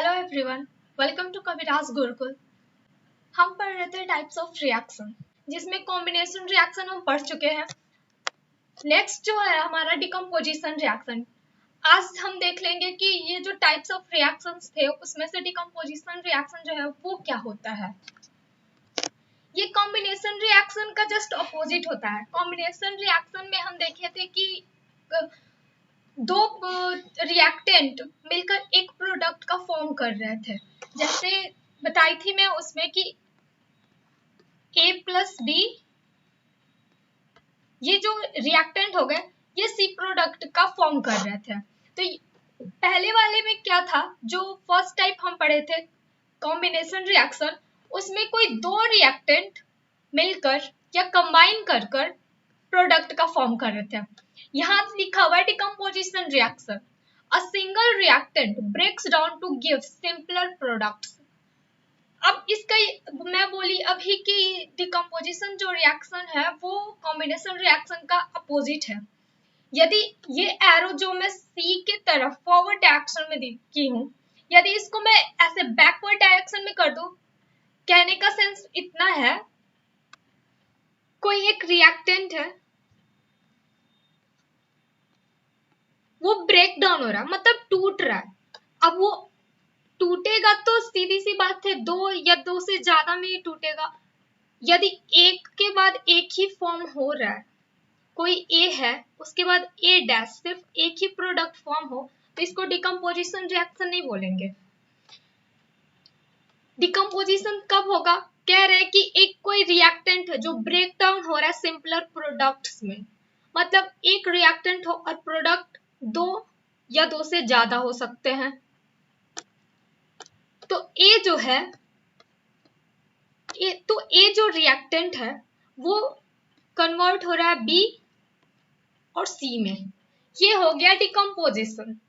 Hello everyone, welcome to कविराज गुरुकुल। हम पढ़ रहे थे टाइप्स ऑफ रिएक्शन, जिसमें कॉम्बिनेशन रिएक्शन हम पढ़ चुके हैं। नेक्स्ट जो है हमारा डिकम्पोजिशन रिएक्शन। आज हम देख लेंगे कि ये जो टाइप्स ऑफ रिएक्शंस थे उसमें से डिकम्पोजिशन रिएक्शन जो है वो क्या होता है। ये कॉम्बिनेशन रिएक्शन का जस्ट अपोजिट होता है। कॉम्बिनेशन रिएक्शन में हम देखे थे कि दो रिएक्टेंट मिलकर एक प्रोडक्ट का फॉर्म कर रहे थे। जैसे बताई थी मैं उसमें कि A प्लस बी, ये जो रिएक्टेंट हो गए ये सी प्रोडक्ट का फॉर्म कर रहे थे। तो पहले वाले में क्या था, जो फर्स्ट टाइप हम पढ़े थे कॉम्बिनेशन रिएक्शन, उसमें कोई दो रिएक्टेंट मिलकर या कंबाइन कर कर प्रोडक्ट का फॉर्म कर रहे थे। यहाँ लिखा हुआ है decomposition reaction, a single reactant breaks down to give simpler products. अब इसका मैं बोली अभी कि डिकम्पोजिशन जो रिएक्शन है वो कॉम्बिनेशन रिएक्शन का अपोजिट है। यदि ये एरो जो मैं सी के तरफ फॉरवर्ड डायरेक्शन में की हूँ, यदि इसको मैं ऐसे बैकवर्ड डायरेक्शन में कर दूं, कहने का सेंस इतना है, कोई एक रिएक्टेंट है वो ब्रेक डाउन हो रहा है, मतलब टूट रहा है। अब वो टूटेगा तो सीधी सी बात है दो या दो से ज्यादा में ही टूटेगा। यदि एक के बाद एक ही फॉर्म हो रहा है, कोई ए है उसके बाद ए डैश, सिर्फ एक ही प्रोडक्ट फॉर्म हो, तो इसको डिकम्पोजिशन रिएक्शन नहीं बोलेंगे। डिकम्पोजिशन कब होगा, कह रहे हैं कि एक कोई रिएक्टेंट है जो ब्रेक डाउन हो रहा है सिंपलर प्रोडक्ट्स में, मतलब एक रिएक्टेंट हो और प्रोडक्ट दो या दो से ज्यादा हो सकते हैं। तो ए जो है ए जो रिएक्टेंट है वो कन्वर्ट हो रहा है बी और सी में। ये हो गया डिकम्पोजिशन।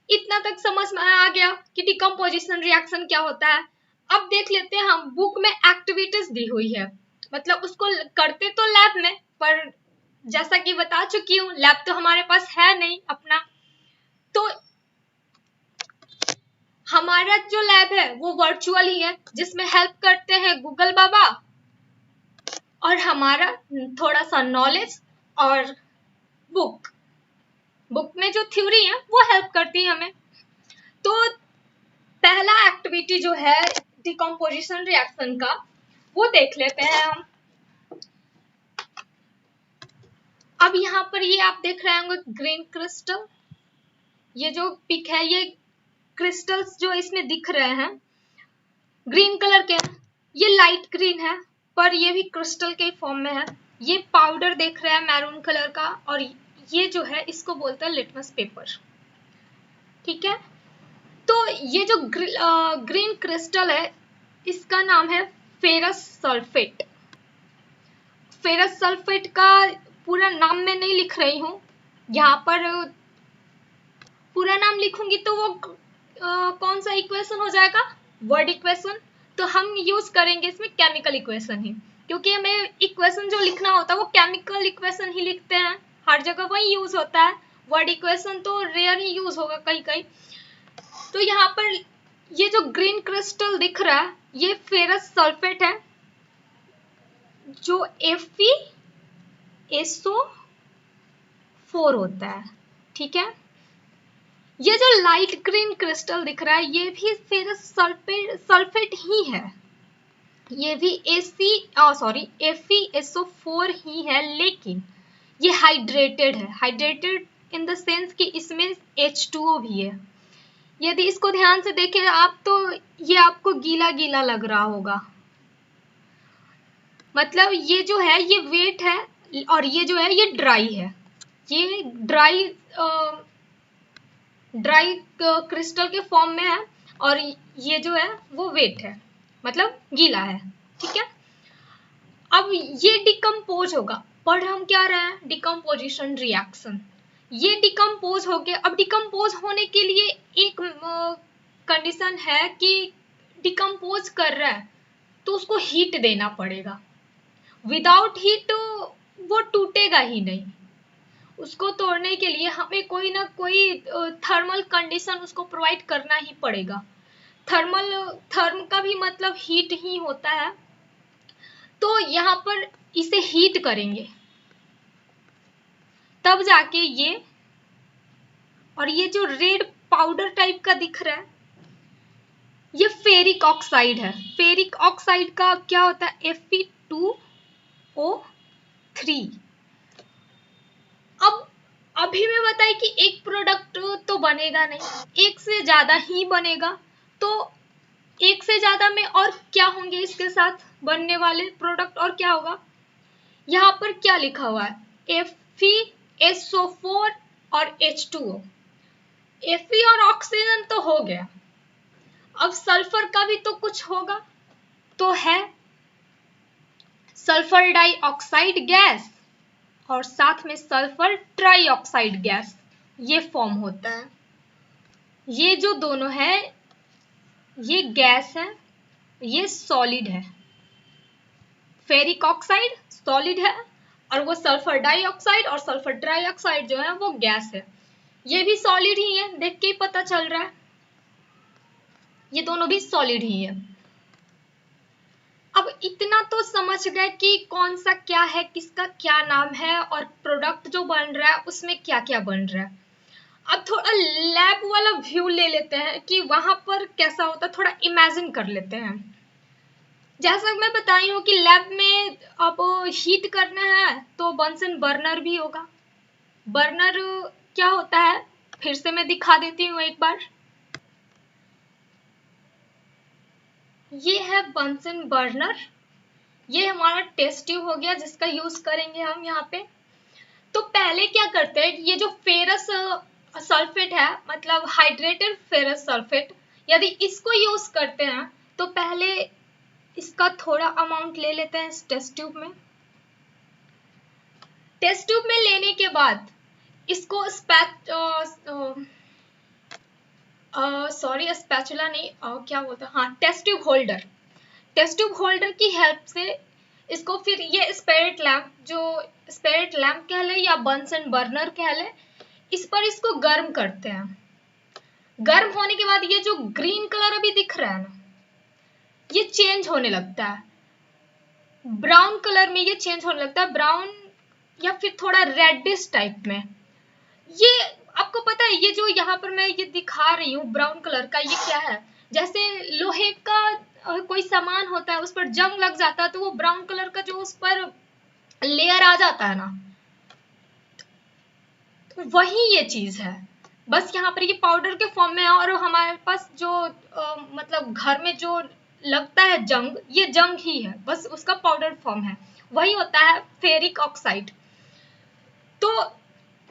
इतना तक समझ में आ गया कि डिकम्पोजिशन रिएक्शन क्या होता है। अब देख लेते हैं, हम बुक में एक्टिविटीज दी हुई है, मतलब उसको करते तो लैब में, पर जैसा कि बता चुकी हूँ लैब तो हमारे पास है नहीं अपना। तो हमारा जो लैब है वो वर्चुअल ही है, जिसमें हेल्प करते हैं गूगल बाबा, और हमारा थोड़ा सा नॉलेज और बुक में जो थ्योरी है वो हेल्प करती है हमें। तो पहला एक्टिविटी जो है डिकम्पोजिशन रिएक्शन का वो देख लेते हैं हम। अब यहाँ पर ये आप देख रहे होंगे ग्रीन क्रिस्टल, ये जो पिक है ये क्रिस्टल्स जो इसमें दिख रहे हैं ग्रीन कलर के, ये लाइट ग्रीन है पर ये भी क्रिस्टल के फॉर्म में है। ये पाउडर देख रहे हैं मैरून कलर का, और ये जो है इसको बोलते हैं लिटमस पेपर। ठीक है, तो ये जो ग्रीन क्रिस्टल है इसका नाम है फेरस सल्फेट। फेरस सल्फेट का पूरा नाम मैं नहीं लिख रही हूँ, यहाँ पर पूरा नाम लिखूंगी तो वो कौन सा इक्वेशन हो जाएगा, वर्ड इक्वेशन। तो हम यूज करेंगे इसमें केमिकल इक्वेशन ही, क्योंकि हमें इक्वेशन जो लिखना होता है वो केमिकल इक्वेशन ही लिखते हैं, हर जगह वही यूज होता है। वर्ड इक्वेशन तो रेयर ही यूज होगा कहीं कहीं। तो यहाँ पर ये जो ग्रीन क्रिस्टल दिख रहा है ये फेरस सल्फेट है, जो FeSO4 होता है। ठीक है, ये जो लाइट ग्रीन क्रिस्टल दिख रहा है ये भी फेरस सल्फेट ही है, ये भी FeSO4 ही है, लेकिन ये हाइड्रेटेड है। हाइड्रेटेड इन द सेंस कि इसमें H2O भी है। यदि इसको ध्यान से देखें आप तो ये आपको गीला गीला लग रहा होगा, मतलब ये जो है ये वेट है और ये जो है ये ड्राई है। ये ड्राई क्रिस्टल के फॉर्म में है और ये जो है वो वेट है, मतलब गीला है। ठीक है, अब ये डिकम्पोज होगा, पढ़ हम क्या रहे हैं डिकम्पोजिशन रिएक्शन। ये डिकम्पोज हो गया। अब डिकम्पोज होने के लिए एक कंडीशन है कि डिकम्पोज कर रहा है तो उसको हीट देना पड़ेगा, विदाउट हीट वो टूटेगा ही नहीं। उसको तोड़ने के लिए हमें कोई ना कोई थर्मल कंडीशन उसको प्रोवाइड करना ही पड़ेगा। थर्म का भी मतलब हीट ही होता है। तो यहाँ पर इसे हीट करेंगे तब जाके ये, और ये जो रेड पाउडर टाइप का दिख रहा है ये फेरिक ऑक्साइड है। फेरिक ऑक्साइड का क्या होता है Fe2O3। अब अभी मैं बताई कि एक प्रोडक्ट तो बनेगा नहीं, एक से ज्यादा ही बनेगा। तो एक से ज्यादा में और क्या होंगे इसके साथ बनने वाले प्रोडक्ट, और क्या होगा यहाँ पर क्या लिखा हुआ है FeSO4 और H2O। Fe और ऑक्सीजन तो हो गया, अब सल्फर का भी तो कुछ होगा, तो है सल्फर डाइऑक्साइड गैस और साथ में सल्फर ट्राइऑक्साइड गैस, ये फॉर्म होता है। ये जो दोनों है ये गैस है, ये सॉलिड है। फेरिक ऑक्साइड सॉलिड है और वो सल्फर डाइऑक्साइड और सल्फर ट्राइऑक्साइड जो है वो गैस है। ये भी सॉलिड ही है, देख के ही पता चल रहा है, ये दोनों भी सॉलिड ही है। अब इतना तो समझ गए कि कौन सा क्या है, किसका क्या नाम है और प्रोडक्ट जो बन रहा है उसमें क्या क्या बन रहा है। अब थोड़ा लैब वाला व्यू ले लेते हैं कि वहां पर कैसा होता है, थोड़ा इमेजिन कर लेते हैं। जैसा मैं बताई हूँ कि लैब में अब हीट करना है तो बंसन बर्नर भी होगा। बर्नर क्या होता है फिर से मैं दिखा देती हूँ एक बार। ये है बंसन बर्नर, ये हमारा टेस्ट ट्यूब हो गया जिसका यूज करेंगे हम यहाँ पे। तो पहले क्या करते हैं, ये जो फेरस सल्फेट है मतलब हाइड्रेटेड फेरस सल्फेट, यदि इसको यूज करते हैं तो पहले इसका थोड़ा अमाउंट ले लेते हैं इस टेस्ट ट्यूब में। टेस्ट ट्यूब में लेने के बाद इसको स्पैचुला नहीं क्या बोलते हैं, हाँ test tube holder, test tube holder की हेल्प से इसको फिर ये स्पिरिट लैम्प, जो स्पिरिट लैम्प कह ले या बंसन बर्नर कह ले, इस पर इसको गर्म करते हैं। गर्म होने के बाद ये जो ग्रीन कलर अभी दिख रहा है ना, ये चेंज होने लगता है, ब्राउन कलर में ये चेंज होने लगता है, ब्राउन या फिर थोड़ा रेडिश टाइप में। ये आपको पता है ये जो यहाँ पर मैं ये दिखा रही हूँ ब्राउन कलर का, ये क्या है, जैसे लोहे का कोई सामान होता है उस पर जंग लग जाता है तो वो ब्राउन कलर का जो उस पर लेयर आ जाता है ना, तो वही ये चीज है। बस यहाँ पर ये पाउडर के फॉर्म में है और हमारे पास जो मतलब घर में जो लगता है जंग, ये जंग ही है, बस उसका पाउडर फॉर्म है, वही होता है फेरिक ऑक्साइड। तो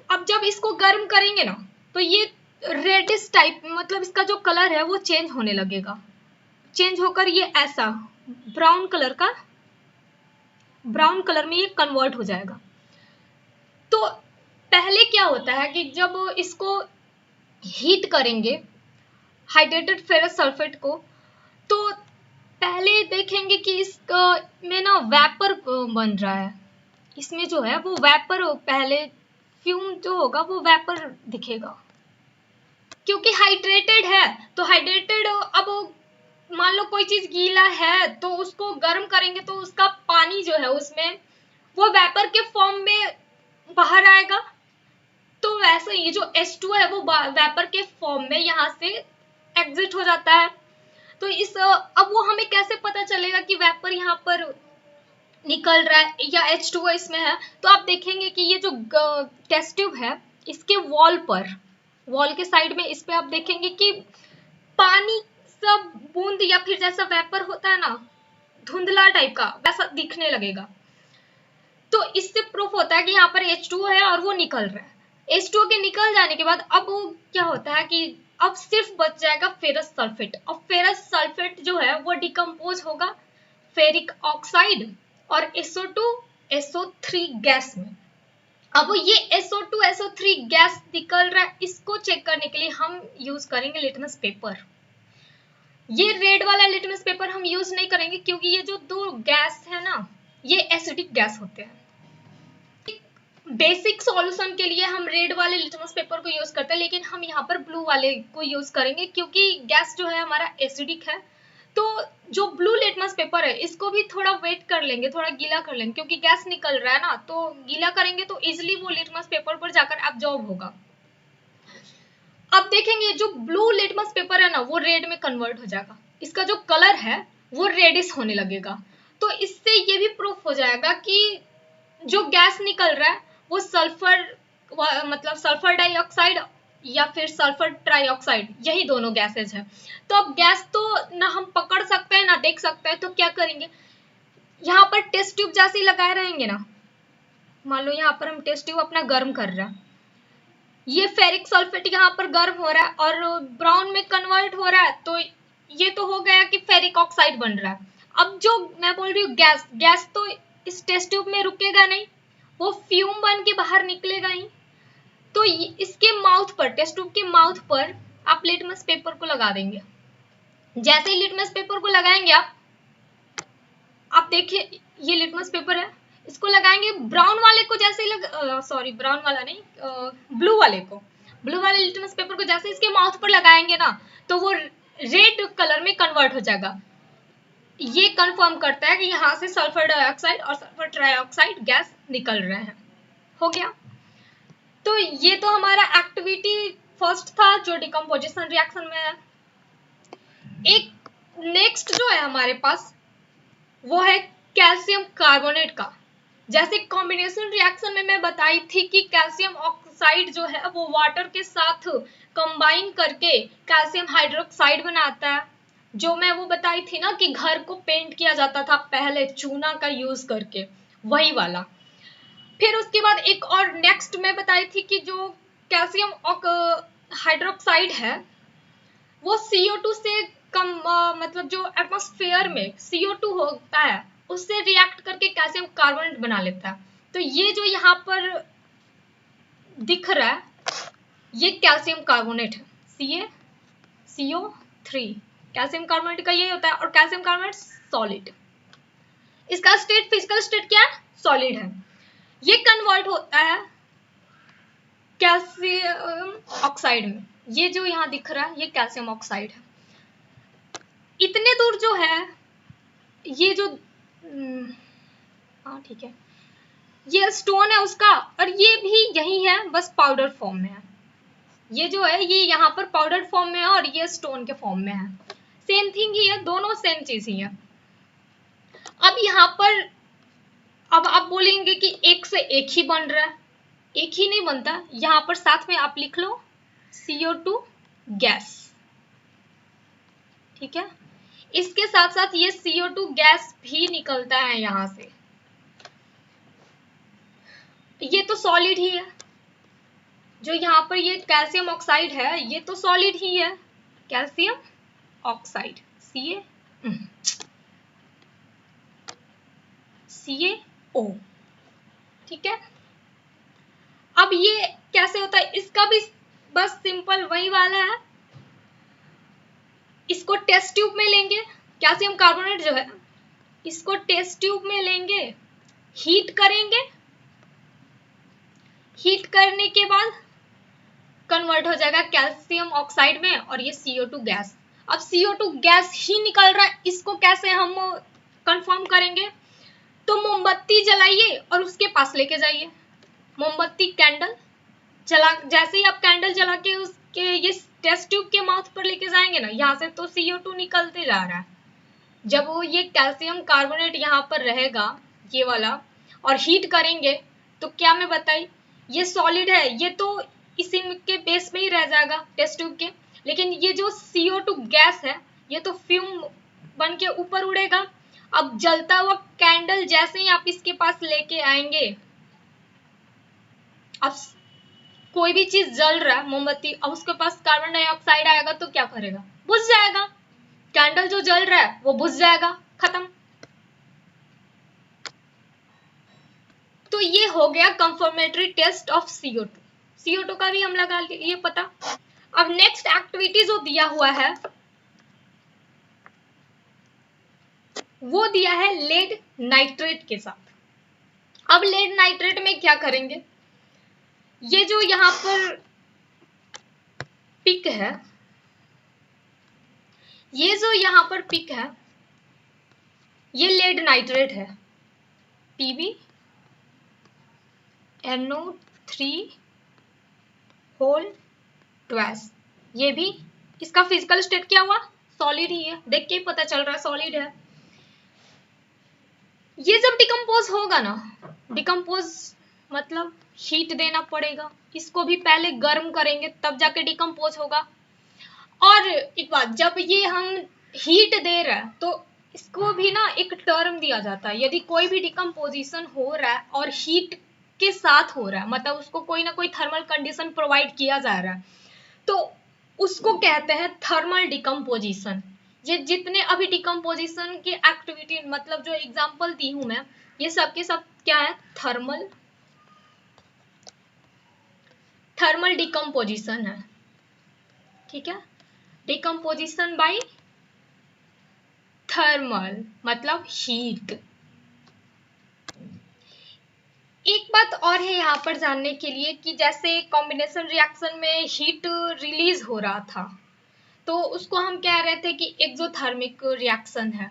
अब जब इसको गर्म करेंगे ना तो ये रेडिश टाइप मतलब इसका जो कलर है वो चेंज होने लगेगा, चेंज होकर ये ऐसा ब्राउन कलर में ये कन्वर्ट हो जाएगा। तो पहले क्या होता है कि जब इसको हीट करेंगे हाइड्रेटेड फेरस सल्फेट को, तो पहले देखेंगे कि इसका में ना वेपर बन रहा है, इसमें जो है वो वेपर पहले फ्यूम जो होगा वो वेपर दिखेगा, क्योंकि हाइड्रेटेड है। तो हाइड्रेटेड अब मान लो कोई चीज गीला है तो उसको गर्म करेंगे तो उसका पानी जो है उसमें वो वेपर के फॉर्म में बाहर आएगा। तो वैसे ये जो H2 है वो वेपर के फॉर्म में यहाँ से एग्जिट हो जाता है। तो अब वो हमें कैसे पता चलेगा कि वेपर यहाँ पर निकल रहा है या H2O इसमें है। तो आप देखेंगे कि ये जो टेस्ट ट्यूब है इसके वॉल के साइड में इस पे आप देखेंगे कि पानी सब बूंद या फिर जैसा वेपर होता है ना धुंधला टाइप का वैसा दिखने लगेगा। तो इससे प्रूफ होता है कि यहाँ पर H2O है और वो निकल रहा है। H2O के निकल जाने के बाद अब क्या होता है कि अब सिर्फ बच जाएगा फेरस सल्फेट, और फेरस सल्फेट जो है वो डिकम्पोज होगा फेरिक ऑक्साइड और SO2 SO3 गैस में। अब ये SO2 SO3 गैस निकल रहा है, इसको चेक करने के लिए हम यूज करेंगे लिटमस पेपर। ये रेड वाला लिटमस पेपर हम यूज नहीं करेंगे क्योंकि ये जो दो गैस है ना ये एसिडिक गैस होते हैं। बेसिक सॉल्यूशन के लिए हम रेड वाले लिटमस पेपर को यूज करते हैं, लेकिन हम यहाँ पर ब्लू वाले को यूज करेंगे क्योंकि गैस जो है हमारा एसिडिक है। तो जो ब्लू लिटमस पेपर है इसको भी थोड़ा वेट कर लेंगे, थोड़ा गीला कर लेंगे, क्योंकि गैस निकल रहा है ना, तो गीला करेंगे तो इजिली वो लिटमस पेपर पर जाकर एब्जॉर्ब होगा। अब देखेंगे जो ब्लू लिटमस पेपर है ना वो रेड में कन्वर्ट हो जाएगा, इसका जो कलर है वो रेडिश होने लगेगा। तो इससे ये भी प्रूफ हो जाएगा कि जो गैस निकल रहा है वो सल्फर, मतलब सल्फर डाइऑक्साइड या फिर सल्फर ट्राइऑक्साइड, यही दोनों गैसेज है। तो अब गैस तो ना हम पकड़ सकते हैं ना देख सकते हैं, तो क्या करेंगे, यहाँ पर टेस्ट ट्यूब जैसे ही लगाए रहेंगे ना, मान लो यहाँ पर हम टेस्ट ट्यूब अपना गर्म कर रहे हैं, ये फेरिक सल्फेट यहाँ पर गर्म हो रहा है और ब्राउन में कन्वर्ट हो रहा है, तो ये तो हो गया कि फेरिक ऑक्साइड बन रहा है। अब जो मैं बोल रही हूँ गैस, गैस तो इस टेस्ट ट्यूब में रुकेगा नहीं, वो फ्यूम बन के बाहर निकलेगा ही। तो इसके माउथ पर, टेस्ट ट्यूब के माउथ पर आप लिटमस पेपर को लगा देंगे। जैसे ही लिटमस पेपर को लगाएंगे आप देखिए ये लिटमस पेपर है, इसको लगाएंगे ब्राउन वाले को, जैसे ही सॉरी ब्राउन वाला नहीं, ब्लू वाले को, ब्लू वाले लिटमस पेपर को जैसे इसके माउथ पर लगाएंगे ना तो वो रेड कलर में कन्वर्ट हो जाएगा। ये कंफर्म करता है कि यहाँ से सल्फर डाइऑक्साइड और सल्फर ट्राइऑक्साइड गैस निकल रहे हैं। हो गया। तो ये तो हमारा एक्टिविटी फर्स्ट था जो डिकम्पोजिशन रिएक्शन में है। एक नेक्स्ट जो है हमारे पास वो है कैल्शियम कार्बोनेट का। जैसे कॉम्बिनेशन रिएक्शन में मैं बताई थी कि कैल्शियम ऑक्साइड जो है वो वाटर के साथ कंबाइन करके कैल्शियम हाइड्रोक्साइड बनाता है, जो मैं वो बताई थी ना कि घर को पेंट किया जाता था पहले चूना का यूज करके, वही वाला। फिर उसके बाद एक और नेक्स्ट मैं बताई थी कि जो कैल्शियम हाइड्रोक्साइड है वो CO2 से कम, मतलब जो एटमॉस्फेयर में CO2 होता है उससे रिएक्ट करके कैल्शियम कार्बोनेट बना लेता है। तो ये जो यहाँ पर दिख रहा है ये कैल्शियम कार्बोनेट है, CO3। कैल्शियम कार्बोनेट का यही होता है, और कैल्शियम कार्बोनेट सॉलिड, इसका स्टेट, फिजिकल स्टेट क्या है, सॉलिड है। ये कन्वर्ट होता है कैल्शियम ऑक्साइड में। ये जो यहाँ दिख रहा है ये कैल्शियम ऑक्साइड है। इतने दूर जो है ये जो हाँ ठीक है, ये स्टोन है उसका, और ये भी यही है बस पाउडर फॉर्म में है। ये जो है ये यहाँ पर पाउडर फॉर्म में है और ये स्टोन के फॉर्म में है। सेम थिंग ही है, दोनों सेम चीज ही है। अब यहाँ पर अब आप बोलेंगे कि एक से एक ही बन रहा है, एक ही नहीं बनता। यहाँ पर साथ में आप लिख लो CO2 गैस, ठीक है। इसके साथ साथ ये CO2 गैस भी निकलता है यहाँ से। ये तो सॉलिड ही है, जो यहाँ पर ये कैल्शियम ऑक्साइड है ये तो सॉलिड ही है, कैल्शियम ऑक्साइड CaO, ठीक है। अब ये कैसे होता है, इसका भी बस सिंपल वही वाला है। इसको टेस्ट ट्यूब में लेंगे, कैल्शियम कार्बोनेट जो है इसको टेस्ट ट्यूब में लेंगे, हीट करेंगे, हीट करने के बाद कन्वर्ट हो जाएगा कैल्शियम ऑक्साइड में और ये CO2 गैस। अब CO2 गैस ही निकल रहा है, इसको कैसे हम कंफर्म करेंगे, तो मोमबत्ती जलाइए और उसके पास लेके जाइए। मोमबत्ती कैंडल जला, जैसे ही आप कैंडल जला के उसके ये टेस्ट ट्यूब के माउथ पर लेके जाएंगे ना, यहाँ से तो CO2 निकलते जा रहा है। जब वो ये कैल्शियम कार्बोनेट यहाँ पर रहेगा ये वाला और हीट करेंगे तो क्या मैं बताई, ये सॉलिड है, ये तो इसी के बेस में ही रह जाएगा टेस्ट ट्यूब के। लेकिन ये जो CO2 गैस है ये तो फ्यूम बन के ऊपर उड़ेगा। अब जलता हुआ कैंडल जैसे ही आप इसके पास लेके आएंगे, अब कोई भी चीज जल रहा है, मोमबत्ती, अब उसके पास कार्बन डाइऑक्साइड आएगा तो क्या करेगा, बुझ जाएगा। कैंडल जो जल रहा है वो बुझ जाएगा, खत्म। तो ये हो गया confirmatory test of CO2। CO2 का भी हम लगा लिए पता। अब नेक्स्ट एक्टिविटी जो दिया हुआ है वो दिया है लेड नाइट्रेट के साथ। अब लेड नाइट्रेट में क्या करेंगे, ये जो यहाँ पर पिक है, ये जो यहाँ पर पिक है, ये लेड नाइट्रेट है, Pb NO3 होल ट्वेस। ये भी इसका फिजिकल स्टेट क्या हुआ, सॉलिड ही है, देख के ही पता चल रहा है सॉलिड है। ये जब डिकम्पोज होगा ना, डिकम्पोज मतलब हीट देना पड़ेगा, इसको भी पहले गर्म करेंगे तब जाके डिकम्पोज होगा। और एक बात, जब ये हम हीट दे रहे हैं तो इसको भी ना एक टर्म दिया जाता है। यदि कोई भी डिकम्पोजिशन हो रहा है और हीट के साथ हो रहा है, मतलब उसको कोई ना कोई थर्मल कंडीशन प्रोवाइड किया जा रहा है, तो उसको कहते हैं थर्मल डिकम्पोजिशन। ये जितने अभी डिकम्पोजिशन की एक्टिविटी, मतलब जो एग्जांपल दी हूं मैं, ये सब के सब क्या है, थर्मल डिकम्पोजिशन है। ठीक है, डिकम्पोजिशन बाय थर्मल मतलब हीट। एक बात और है यहाँ पर जानने के लिए कि जैसे कॉम्बिनेशन रिएक्शन में हीट रिलीज हो रहा था, तो उसको हम कह रहे थे कि एक्सोथर्मिक रिएक्शन है।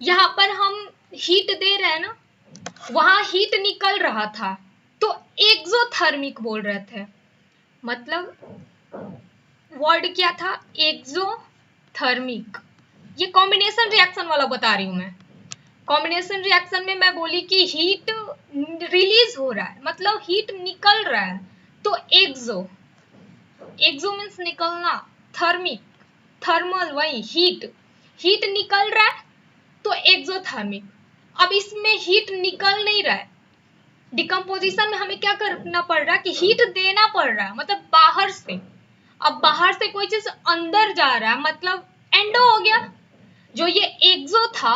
यहाँ पर हम हीट दे रहे हैं ना, वहां हीट निकल रहा था, तो एक्सोथर्मिक बोल रहे थे। मतलब वर्ड क्या था, एक्सोथर्मिक। ये कॉम्बिनेशन रिएक्शन वाला बता रही हूं मैं। कॉम्बिनेशन रिएक्शन में मैं बोली कि हीट रिलीज हो रहा है, मतलब हीट निकल रहा है, तो एक्सो मीन्स निकलना, थर्मिक थर्मल वही हीट निकल रहा है तो एक्सोथर्मिक। अब इसमें हीट निकल नहीं रहा है, डिकम्पोजिशन में हमें क्या करना पड़ रहा है कि हीट देना पड़ रहा है, मतलब बाहर से। अब बाहर से कोई चीज अंदर जा रहा है, मतलब एंडो हो गया। जो ये एक्सो था,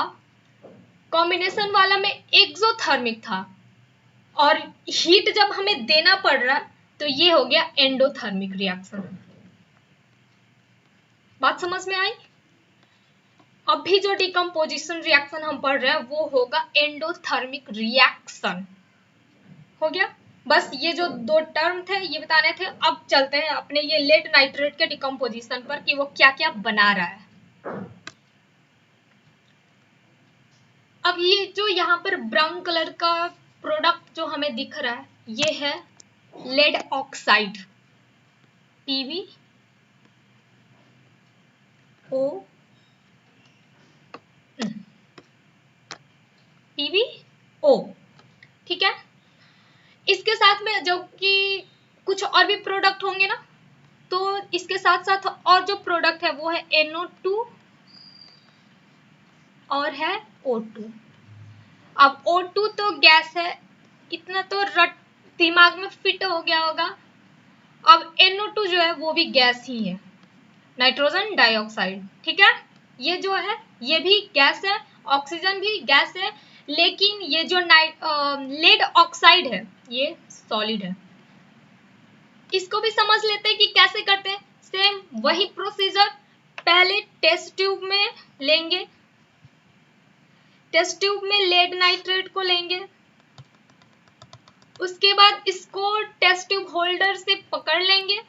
कॉम्बिनेशन वाला में एक्सोथर्मिक था, और हीट जब हमें देना पड़ रहा है तो ये हो गया एंडोथर्मिक रिएक्शन। बात समझ में आई? अभी जो डिकम्पोजिशन रिएक्शन हम पढ़ रहे हैं वो होगा एंडोथर्मिक रिएक्शन। हो गया, बस ये जो दो टर्म थे ये बताने थे। अब चलते हैं अपने ये लेड नाइट्रेट के डिकम्पोजिशन पर कि वो क्या क्या बना रहा है। अब ये जो यहाँ पर ब्राउन कलर का प्रोडक्ट जो हमें दिख रहा है, ये है लेड ऑक्साइड, PbO। ठीक है, इसके साथ में जो कि कुछ और भी प्रोडक्ट होंगे ना, तो इसके साथ साथ और जो प्रोडक्ट है वो है NO2 और है O2। अब O2 तो गैस है, इतना तो दिमाग में फिट हो गया होगा। अब NO2 जो है वो भी गैस ही है, नाइट्रोजन डाइऑक्साइड। ठीक है, ये जो है ये भी गैस है, ऑक्सीजन भी गैस है, लेकिन ये जो लेड ऑक्साइड है ये सॉलिड है। इसको भी समझ लेते हैं कि कैसे करते हैं। सेम वही प्रोसीजर, पहले टेस्ट ट्यूब में लेंगे, टेस्ट ट्यूब में लेड नाइट्रेट को लेंगे, उसके बाद इसको टेस्ट ट्यूब होल्डर से पकड़ लेंगे।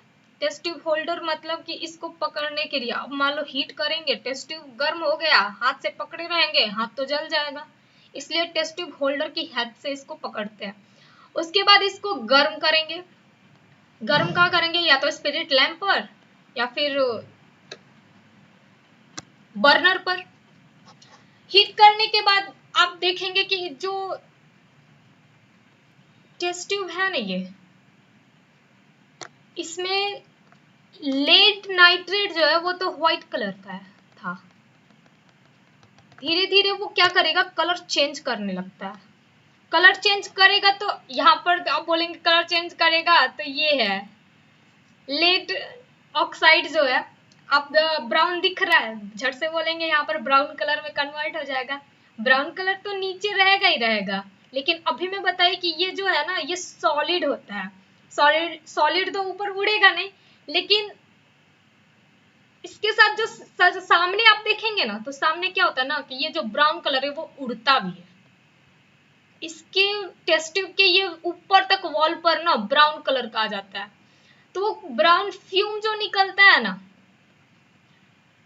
टेस्ट ट्यूब होल्डर मतलब कि इसको पकड़ने के लिए, अब मान लो हीट करेंगे, टेस्ट ट्यूब गर्म हो गया, हाथ से पकड़े रहेंगे, हाथ तो जल जाएगा, इसलिए टेस्ट ट्यूब होल्डर की हेल्प से इसको पकड़ते हैं। उसके बाद इसको गर्म करेंगे। गर्म कहाँ करेंगे, या तो स्पिरिट लैंप पर या फिर बर्नर पर। हीट करने के बाद आप देखेंगे कि जो टेस्ट ट्यूब है ना, ये इसमें लेड नाइट्रेट जो है वो तो व्हाइट कलर का था, धीरे धीरे वो क्या करेगा, कलर चेंज करने लगता है। कलर चेंज करेगा तो यहाँ पर आप बोलेंगे कलर चेंज करेगा, तो ये है लेड ऑक्साइड जो है, आप ब्राउन दिख रहा है, झट से बोलेंगे यहाँ पर ब्राउन कलर में कन्वर्ट हो जाएगा। ब्राउन कलर तो नीचे रहेगा ही रहेगा, लेकिन अभी मैं बताइए कि ये जो है ना ये सॉलिड होता है। सॉलिड तो ऊपर उड़ेगा नहीं, लेकिन इसके साथ जो सामने आप देखेंगे ना, तो सामने क्या होता है ना कि ये जो ब्राउन कलर है वो उड़ता भी है। इसके टेस्ट ट्यूब के ये ऊपर तक वॉल पर ना ब्राउन कलर का आ जाता है। तो वो ब्राउन फ्यूम जो निकलता है ना,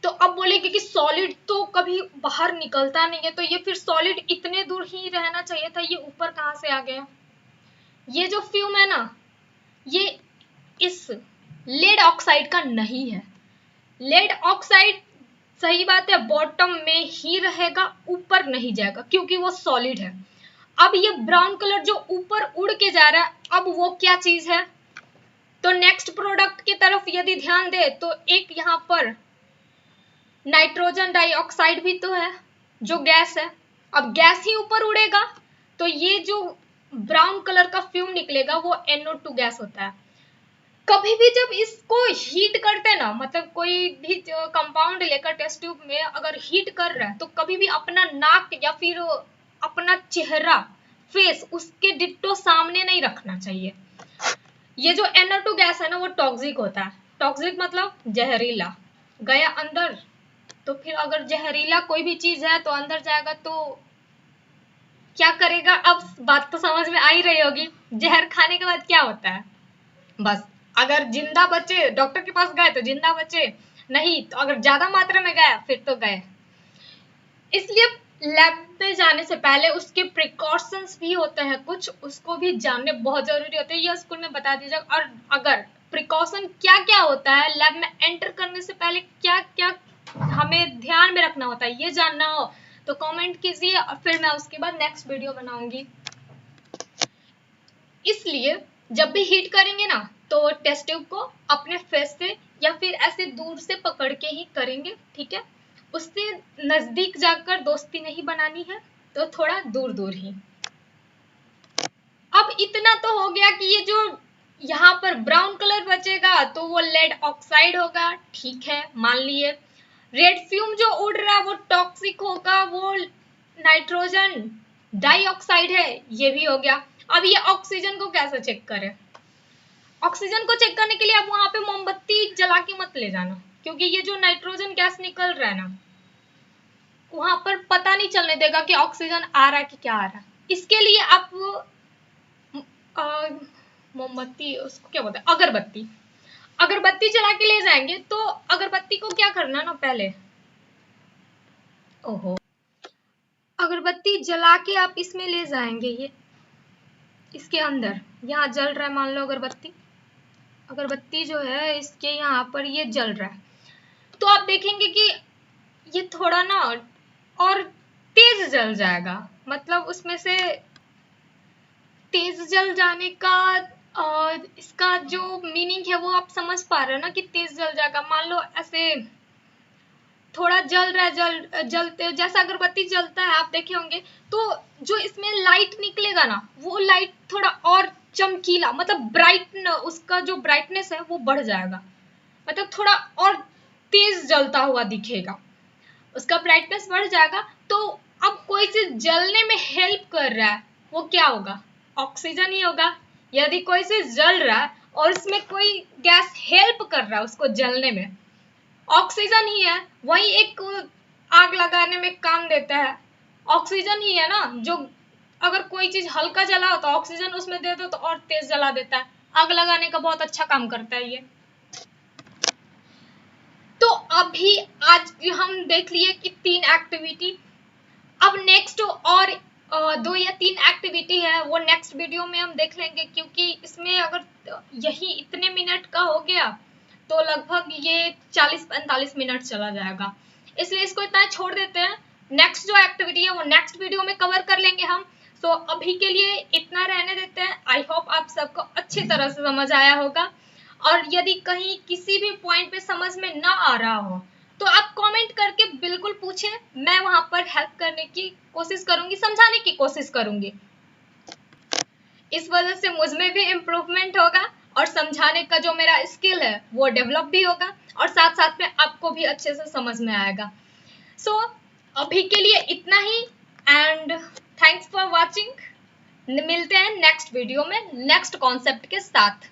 तो अब बोलेंगे कि सॉलिड तो कभी बाहर निकलता नहीं है, तो ये फिर सॉलिड इतने दूर ही रहना चाहिए था, ये ऊपर कहाँ से आ गया? ये जो फ्यूम है ना, ये इस लेड ऑक्साइड का नहीं है। लेड ऑक्साइड सही बात है बॉटम में ही रहेगा, ऊपर नहीं जाएगा क्योंकि वो सॉलिड है। अब ये ब्राउन कलर जो ऊपर उड़ के जा रहा है, अब वो क्या चीज है? तो नेक्स्ट प्रोडक्ट की तरफ यदि ध्यान दे तो एक यहाँ पर नाइट्रोजन डाइऑक्साइड भी तो है जो गैस है। अब गैस ही ऊपर उड़ेगा तो ये जो ब्राउन कलर का फ्यूम निकलेगा वो NO2 गैस होता है। कभी भी जब इसको हीट करते हैं ना, मतलब कोई भी कंपाउंड लेकर टेस्ट ट्यूब में अगर हीट कर रहा है तो कभी भी अपना नाक या फिर अपना चेहरा, फेस उसके डिट्टो सामने नहीं रखना चाहिए। ये जो NO2 गैस है ना वो टॉक्सिक होता है। टॉक्सिक मतलब जहरीला, गया अंदर तो फिर अगर जहरीला कोई भी चीज है तो अंदर जाएगा तो क्या करेगा? अब बात तो समझ में आ ही रही होगी, जहर खाने के बाद क्या होता है? बस अगर जिंदा बचे डॉक्टर के पास गए तो जिंदा बचे, नहीं तो अगर ज्यादा मात्रा में गया फिर तो गए। इसलिए लैब में जाने से पहले उसके प्रिकॉशंस भी होते हैं कुछ, उसको भी जानने बहुत जरूरी होते हैं, ये स्कूल में बता दीजिएगा। और अगर प्रिकॉशन क्या क्या होता है लैब में एंटर करने से पहले, क्या क्या हमें ध्यान में रखना होता है, ये जानना हो तो कमेंट कीजिए और फिर मैं उसके बाद नेक्स्ट वीडियो बनाऊंगी। इसलिए जब भी हीट करेंगे ना तो टेस्ट ट्यूब को अपने फेस से या फिर ऐसे दूर से पकड़ के ही करेंगे, ठीक है? उससे नजदीक जाकर दोस्ती नहीं बनानी है, तो थोड़ा दूर दूर ही। अब इतना तो हो गया कि ये जो यहाँ पर ब्राउन कलर बचेगा तो वो लेड ऑक्साइड होगा, ठीक है मान लिए। रेड फ्यूम जो उड़ रहा है वो टॉक्सिक होगा, वो नाइट्रोजन डाइऑक्साइड है, ये भी हो गया। अब ये ऑक्सीजन को कैसे चेक करें? ऑक्सीजन को चेक करने के लिए आप वहां पे मोमबत्ती जला के मत ले जाना, क्योंकि ये जो नाइट्रोजन गैस निकल रहा है ना वहां पर पता नहीं चलने देगा कि ऑक्सीजन आ रहा है कि क्या आ रहा है। इसके लिए आप मोमबत्ती, उसको क्या बोलते हैं, अगरबत्ती, अगरबत्ती जला के ले जाएंगे। तो अगरबत्ती को क्या करना ना, पहले ओहो अगरबत्ती जला के आप इसमें ले जाएंगे, ये इसके अंदर यहाँ जल रहा है, मान लो अगरबत्ती, अगरबत्ती जो है इसके यहाँ पर ये जल रहा है, तो आप देखेंगे कि ये थोड़ा ना और तेज जल जाएगा। मतलब उसमें से तेज जल जाने का इसका जो मीनिंग है वो आप समझ पा रहे हो ना कि तेज जल जाएगा। मान लो ऐसे थोड़ा जल रहा है, जलते जैसा अगरबत्ती जलता है आप देखे होंगे, तो जो इसमें लाइट निकलेगा ना वो लाइट थोड़ा और चमकीला, मतलब ब्राइट, उसका जो ब्राइटनेस है वो बढ़ जाएगा, मतलब थोड़ा और तेज जलता हुआ दिखेगा, उसका ब्राइटनेस बढ़ जाएगा। तो अब कोई चीज जलने में हेल्प कर रहा है वो क्या होगा? ऑक्सीजन ही होगा। यदि कोई चीज जल रहा है और इसमें कोई गैस हेल्प कर रहा है उसको जलने में, ऑक्सीजन ही है। वही एक आग लगाने में काम देता है, ऑक्सीजन ही है ना। जो अगर कोई चीज हल्का जला हो तो ऑक्सीजन उसमें दे दो तो और तेज जला देता है, आग लगाने का बहुत अच्छा काम करता है ये। तो अभी आज हम देख लिए कि 3 एक्टिविटी। अब नेक्स्ट और 2 या 3 एक्टिविटी है वो नेक्स्ट वीडियो में हम देख लेंगे, क्योंकि इसमें अगर यही इतने मिनट का हो गया तो लगभग ये 40-45 मिनट चला जाएगा, इसलिए इसको इतना छोड़ देते हैं। नेक्स्ट जो एक्टिविटी है वो नेक्स्ट वीडियो में कवर कर लेंगे हम। सो अभी के लिए इतना रहने देते हैं। आई होप आप सबको अच्छी तरह से समझ आया होगा, और यदि कहीं किसी भी पॉइंट पे समझ में ना आ रहा हो तो आप कमेंट करके बिल्कुल पूछें, मैं वहां पर हेल्प करने की कोशिश करूंगी, समझाने की कोशिश करूंगी। इस वजह से मुझ में भी इम्प्रूवमेंट होगा और समझाने का जो मेरा स्किल है वो डेवलप भी होगा, और साथ साथ में आपको भी अच्छे से समझ में आएगा। सो अभी के लिए इतना ही, एंड थैंक्स फॉर वॉचिंग। मिलते हैं नेक्स्ट वीडियो में नेक्स्ट कॉन्सेप्ट के साथ।